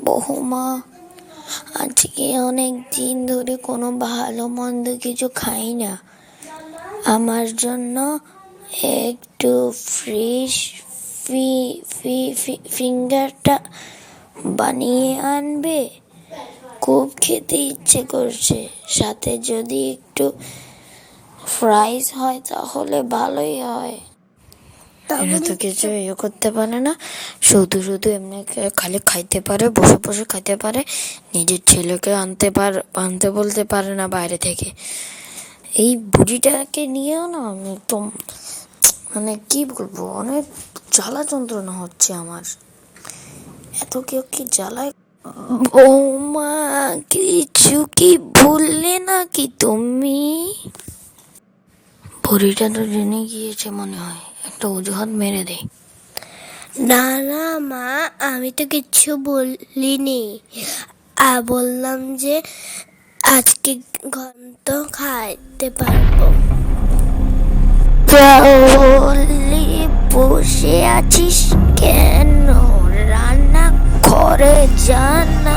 বহুমা, আজকে অনেক দিন ধরে কোনো ভালো মন্দ কিছু খাই না। আমার জন্য একটু ফিশ ফিঙ্গারটা বানিয়ে আনবে? খুব খেতে ইচ্ছে করছে। সাথে যদি একটু ফ্রাইস হয় তাহলে ভালোই হয়। এরা তো কিছু করতে পারে না, শুধু শুধু এমনি খালি খাইতে পারে, বসে বসে খাইতে পারে, নিজের ছেলেকে আনতে বলতে পারে না বাইরে থেকে। এই বুড়িটাকে নিয়েও না আমি একদম কি বলবো, অনেক জ্বালা যন্ত্রণা হচ্ছে আমার। এত কেউ কি জ্বালায়? বৌমা, কিছু কি ভুললে নাকি তুমি? বুড়িটা তো জেনে গিয়েছে মনে হয়, একটা অজুহাত মেরে দেয়। না না মা, আমি তো কিচ্ছু বলিনি। বললাম যে আজকে ঘন্ট খাইতে পারবো। তাহলে বসে আছিস কেন? রান্না ঘরে যা না।